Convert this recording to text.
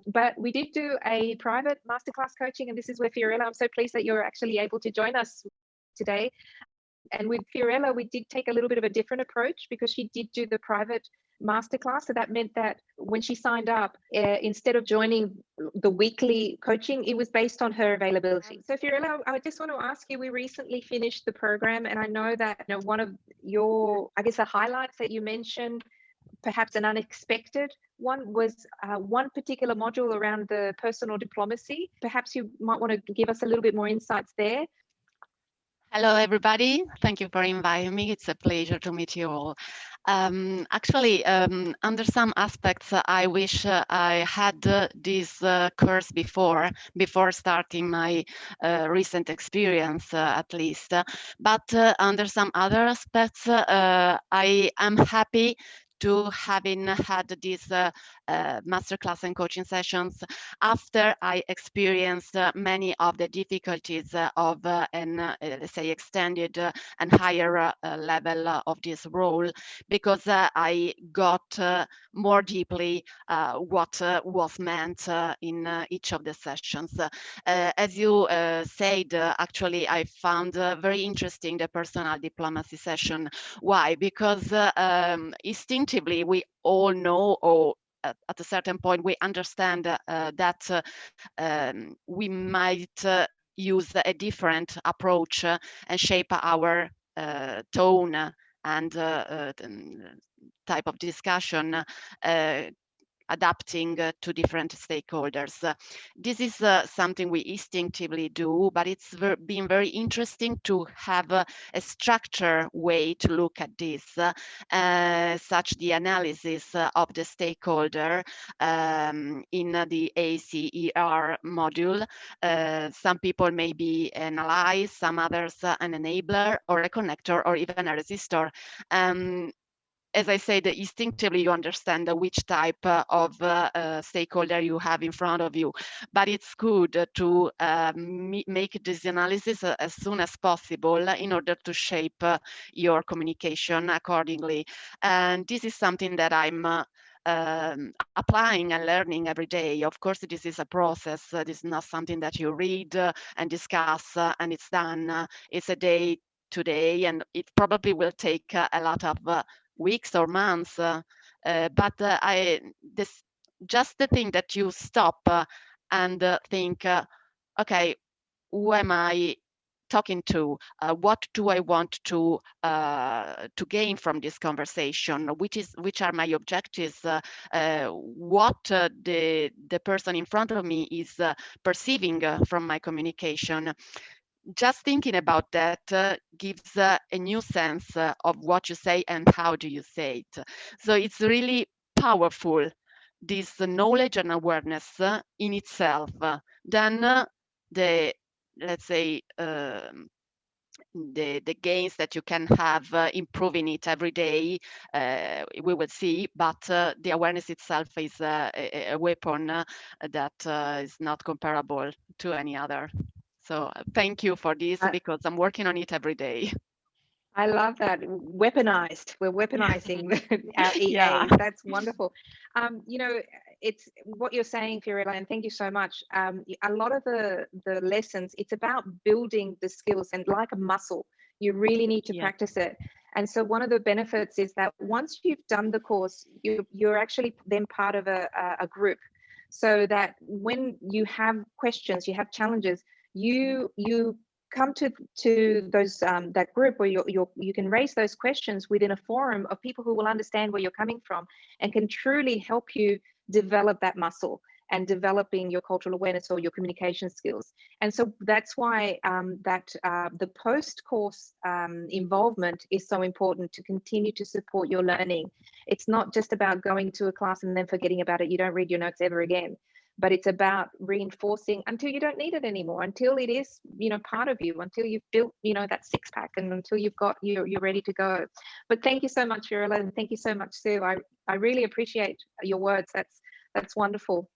But we did do a private masterclass coaching, and this is where Fiorella, I'm so pleased that you're actually able to join us today. And with Fiorella, we did take a little bit of a different approach because she did do the private masterclass. So that meant that when she signed up, instead of joining the weekly coaching, it was based on her availability. So Fiorella, I just want to ask you, we recently finished the program, and I know that one of your, I guess, the highlights that you mentioned, perhaps an unexpected one, was one particular module around the personal diplomacy. Perhaps you might want to give us a little bit more insights there. Hello, everybody. Thank you for inviting me. It's a pleasure to meet you all. Actually, under some aspects, I wish I had this course before starting my recent experience, at least. But under some other aspects, I am happy to having had these masterclass and coaching sessions after I experienced many of the difficulties of let's say, extended and higher level of this role, because I got more deeply what was meant in each of the sessions. As you said, actually, I found very interesting the personal diplomacy session. Why? Because instinctively we all know, or at a certain point we understand that we might use a different approach and shape our tone and type of discussion, adapting to different stakeholders. This is something we instinctively do, but it's been very interesting to have a structured way to look at this, such the analysis of the stakeholder in the ACER module. Some people may be an ally, some others an enabler or a connector or even a resistor. As I said, instinctively you understand which type of stakeholder you have in front of you, but it's good to make this analysis as soon as possible in order to shape your communication accordingly. And this is something that I'm applying and learning every day. Of course, this is a process. This is not something that you read and discuss and it's done. It's a day to day, and it probably will take a lot of weeks or months, but just the thing that you stop and think, okay, who am I talking to? What do I want to gain from this conversation? Which are my objectives? What the person in front of me is perceiving from my communication? Just thinking about that gives a new sense of what you say and how do you say it. So it's really powerful, this knowledge and awareness in itself. Then let's say, the gains that you can have improving it every day, we will see, but the awareness itself is a weapon that is not comparable to any other. So thank you for this, because I'm working on it every day. I love that. Weaponized. We're weaponizing our EA. Yeah. That's wonderful. It's what you're saying, Fiorella, and thank you so much. A lot of the lessons, it's about building the skills, and like a muscle, you really need to practice it. And so one of the benefits is that once you've done the course, you're actually then part of a group, so that when you have questions, you have challenges, you come to those that group where you can raise those questions within a forum of people who will understand where you're coming from and can truly help you develop that muscle and developing your cultural awareness or your communication skills. And so that's why the post-course involvement is so important, to continue to support your learning. It's not just about going to a class and then forgetting about it. You don't read your notes ever again. But it's about reinforcing until you don't need it anymore, until it is, part of you, until you've built, that six pack, and until you're ready to go. But thank you so much, Fiorella, and thank you so much, Sue. I really appreciate your words. That's wonderful.